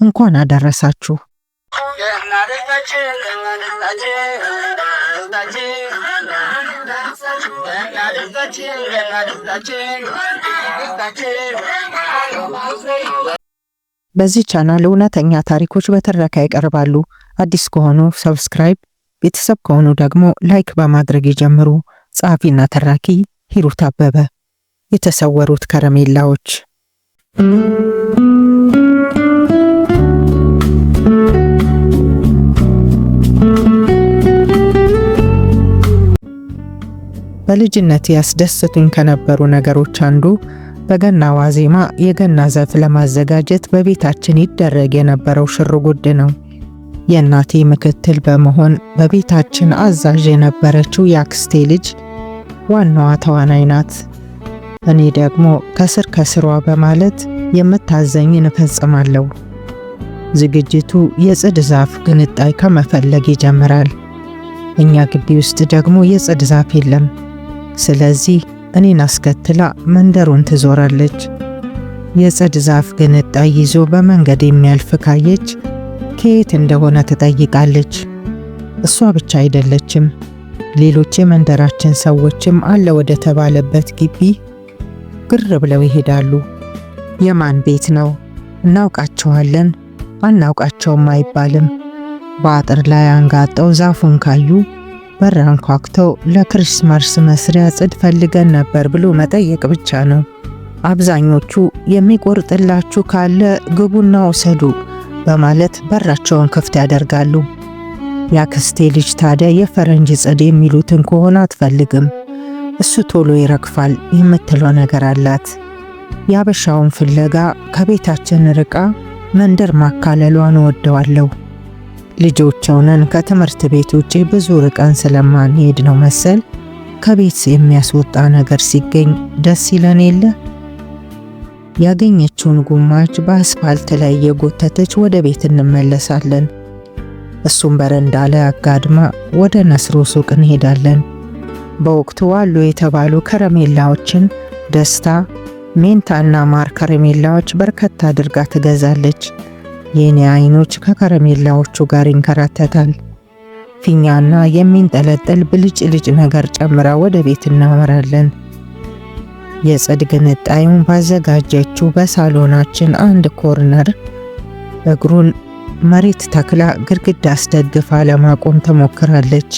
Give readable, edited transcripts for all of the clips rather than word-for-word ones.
እንኳን አደረሳችሁ። በዚህ ቻናል እውነተኛ ታሪኮች በትረካ ይቀርባሉ። አዲስ ከሆኑ ሰብስክራይብ፣ ቤተሰብ ከሆኑ ደግሞ ላይክ በማድረግ ይጀምሩ። ጸሐፊና ተራኪ ሂሩት አበበ። የተሰወሩት ከረሜላዎች። በልጅነት ያስደስቱኝ ከነበሩ ነገሮች አንዱ በገና ዋዜማ የገና ዘፍ ለማዘጋጀት በቤታችን ይደረግ የነበረው ሽርጉድ ነው። የእናቴ ምክትል በመሆን በቤታችን አዛዥ የነበረችው የአክስቴ ልጅ ዋናዋ ተዋናይ ናት። እኔ ደግሞ ከስር ከስሯ በማለት የምታዘኝን እፈጽማለሁ። ዝግጅቱ የጽድ ዛፍ ግንጣይ ከመፈለግ ይጀምራል። እኛ ግቢ ውስጥ ደግሞ የጽድ ዛፍ የለም። ስለዚህ እኔን አስከትላ መንደሩን ትዞራለች። የጽድ ዛፍ ግንጣይ ይዞ በመንገድ የሚያልፍ ካየች ከየት እንደሆነ ትጠይቃለች። እሷ ብቻ አይደለችም፣ ሌሎች የመንደራችን ሰዎችም አለ ወደ ተባለበት ግቢ ግር ብለው ይሄዳሉ። የማን ቤት ነው? እናውቃቸዋለን፣ አናውቃቸውም አይባልም። በአጥር ላይ አንጋጠው ዛፉን ካዩ በር አንኳኩተው ለክሪስማስ መስሪያ ጽድ ፈልገን ነበር ብሎ መጠየቅ ብቻ ነው። አብዛኞቹ የሚቆርጥላችሁ ካለ ግቡና ውሰዱ በማለት በራቸውን ክፍት ያደርጋሉ። የአክስቴ ልጅ ታዲያ የፈረንጅ ጽድ የሚሉትን ከሆነ አትፈልግም። እሱ ቶሎ ይረግፋል የምትለው ነገር አላት። ያበሻውን ፍለጋ ከቤታችን ርቃ መንደር ማካለሏን እወደዋለሁ። ልጆች ሆነን ከትምህርት ቤት ውጪ ብዙ ርቀን ስለማንሄድ ነው መሰል ከቤት የሚያስወጣ ነገር ሲገኝ ደስ ይለን የለ። ያገኘችውን ጉማች በአስፋልት ላይ የጎተተች ወደ ቤት እንመለሳለን። እሱም በረንዳ ላይ አጋድማ ወደ ነስሮ ሱቅ እንሄዳለን። በወቅቱ አሉ የተባሉ ከረሜላዎችን ደስታ፣ ሜንታና ማር ከረሜላዎች በርከት አድርጋ ትገዛለች። የኔ አይኖች ከከረሜላዎቹ ጋር ይንከራተታል። ፊኛና የሚንጠለጠል ብልጭልጭ ነገር ጨምራ ወደ ቤት እናመራለን። የጽድ ግንጣዩን ባዘጋጀችው በሳሎናችን አንድ ኮርነር እግሩን መሬት ተክላ ግድግዳ አስደግፋ ለማቆም ትሞክራለች።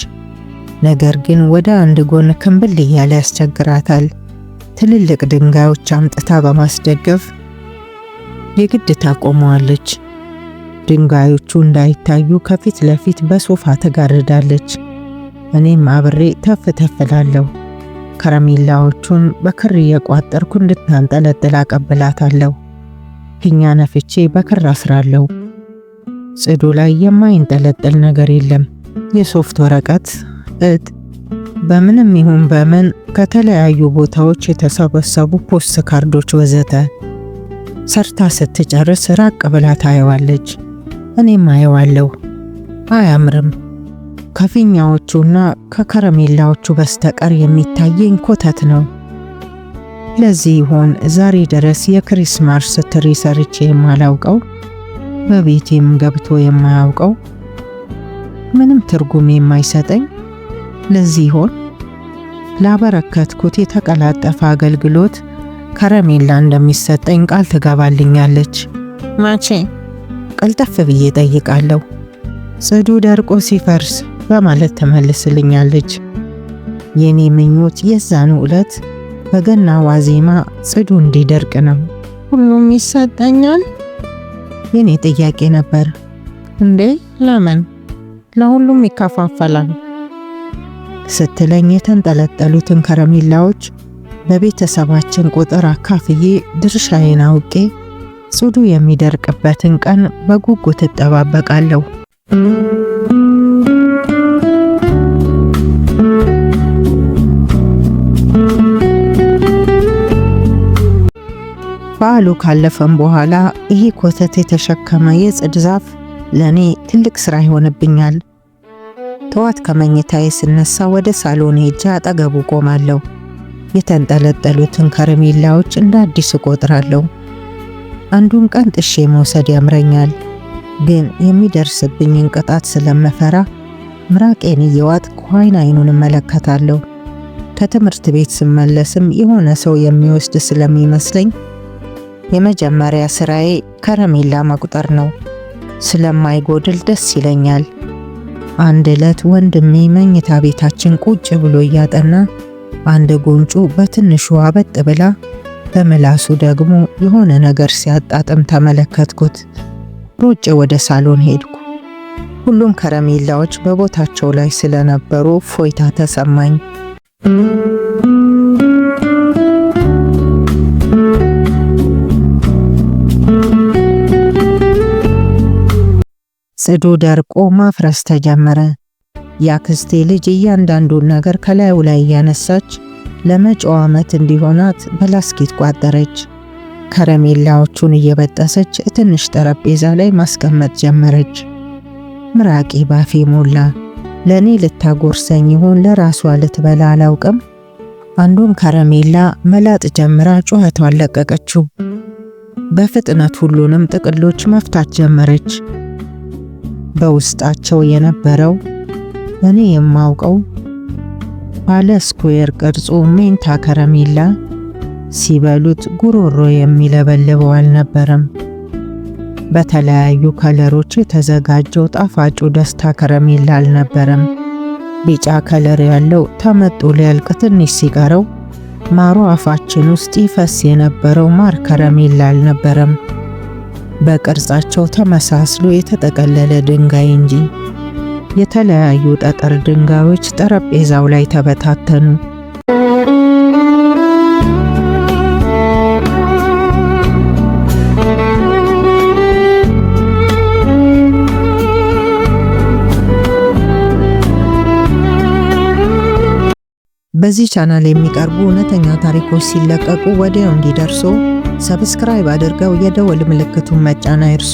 ነገር ግን ወደ አንድ ጎን ክንብል እያለ ያስቸግራታል። ትልልቅ ድንጋዮች አምጥታ በማስደገፍ የግድ ታቆመዋለች። ድንጋዮቹ እንዳይታዩ ከፊት ለፊት በሶፋ ትጋርዳለች። እኔም አብሬ ተፍ ተፍላለሁ። ከረሜላዎቹን በክር እየቋጠርኩ እንድታንጠለጥል አቀብላታለሁ። ፊኛ ነፍቼ በክር አስራለሁ። ጽዱ ላይ የማይንጠለጥል ነገር የለም። የሶፍት ወረቀት፣ እጥ፣ በምንም ይሁን በምን ከተለያዩ ቦታዎች የተሰበሰቡ ፖስት ካርዶች ወዘተ። ሰርታ ስትጨርስ ራቅ ብላ ታየዋለች። እኔም አየዋለሁ። አያምርም። ከፊኛዎቹና ከከረሜላዎቹ በስተቀር የሚታየኝ ኮተት ነው። ለዚህ ይሆን ዛሬ ድረስ የክሪስማስ ትሪ ሰርቼ የማላውቀው፣ በቤቴም ገብቶ የማያውቀው፣ ምንም ትርጉም የማይሰጠኝ። ለዚህ ይሆን ላበረከትኩት የተቀላጠፈ አገልግሎት ከረሜላ እንደሚሰጠኝ ቃል ትገባልኛለች። መቼ? ቀልጠፍ ብዬ ጠይቃለሁ። ጽዱ ደርቆ ሲፈርስ በማለት ተመልስልኛለች። የኔ ምኞት የዛኑ ዕለት በገና ዋዜማ ጽዱ እንዲደርቅ ነው። ሁሉም ይሰጠኛል? የኔ ጥያቄ ነበር። እንዴ ለምን? ለሁሉም ይከፋፈላል ስትለኝ የተንጠለጠሉትን ከረሜላዎች በቤተሰባችን ቁጥር አካፍዬ ድርሻዬን አውቄ ጽዱ የሚደርቅበትን ቀን በጉጉት እጠባበቃለሁ። በዓሉ ካለፈም በኋላ ይሄ ኮተት የተሸከመ የጽድ ዛፍ ለኔ ትልቅ ስራ ይሆንብኛል። ጠዋት ከመኝታዬ ስነሳ ወደ ሳሎን ሄጄ አጠገቡ ቆማለሁ። የተንጠለጠሉትን ከረሜላዎች እንደ አዲስ እቆጥራለሁ። አንዱን ቀን ጥሼ መውሰድ ያምረኛል። ግን የሚደርስብኝን ቅጣት ስለምፈራ ምራቄን እየዋጥኩ አይን አይኑን እመለከታለሁ። ከትምህርት ቤት ስመለስም የሆነ ሰው የሚወስድ ስለሚመስለኝ የመጀመሪያ ስራዬ ከረሜላ መቁጠር ነው። ስለማይጎድል ደስ ይለኛል። አንድ ዕለት ወንድሜ መኝታ ቤታችን ቁጭ ብሎ እያጠና አንድ ጉንጩ በትንሹ አበጥ ብላ በምላሱ ደግሞ የሆነ ነገር ሲያጣጥም ተመለከትኩት። ሮጬ ወደ ሳሎን ሄድኩ። ሁሉም ከረሜላዎች በቦታቸው ላይ ስለነበሩ እፎይታ ተሰማኝ። ጽዱ ደርቆ ማፍረስ ተጀመረ። የአክስቴ ልጅ እያንዳንዱን ነገር ከላዩ ላይ እያነሳች ለመጪው ዓመት እንዲሆናት በላስኬት ቋጠረች። ከረሜላዎቹን እየበጠሰች ትንሽ ጠረጴዛ ላይ ማስቀመጥ ጀመረች። ምራቄ ባፌ ሞላ። ለኔ ልታጎርሰኝ ይሆን ለራሷ ልትበላ አላውቅም። አንዱን ከረሜላ መላጥ ጀምራ ጩኸቷን ለቀቀችው። በፍጥነት ሁሉንም ጥቅሎች መፍታት ጀመረች። በውስጣቸው የነበረው እኔ የማውቀው ባለ ስኩዌር ቅርጹ ሜንታ ከረሜላ ሲበሉት ጉሮሮ የሚለበልበው አልነበረም። በተለያዩ ከለሮች የተዘጋጀው ጣፋጩ ደስታ ከረሜላ አልነበረም። ቢጫ ከለር ያለው ተመጦ ሊያልቅ ትንሽ ሲቀረው ማሩ አፋችን ውስጥ ይፈስ የነበረው ማር ከረሜላ አልነበረም። በቅርጻቸው ተመሳስሎ የተጠቀለለ ድንጋይ እንጂ። የተለያዩ ጠጠር ድንጋዮች ጠረጴዛው ላይ ተበታተኑ። በዚህ ቻናል የሚቀርቡ እውነተኛ ታሪኮች ሲለቀቁ ወዲያው እንዲደርሱ ሰብስክራይብ አድርገው የደወል ምልክቱን መጫን አይርሱ።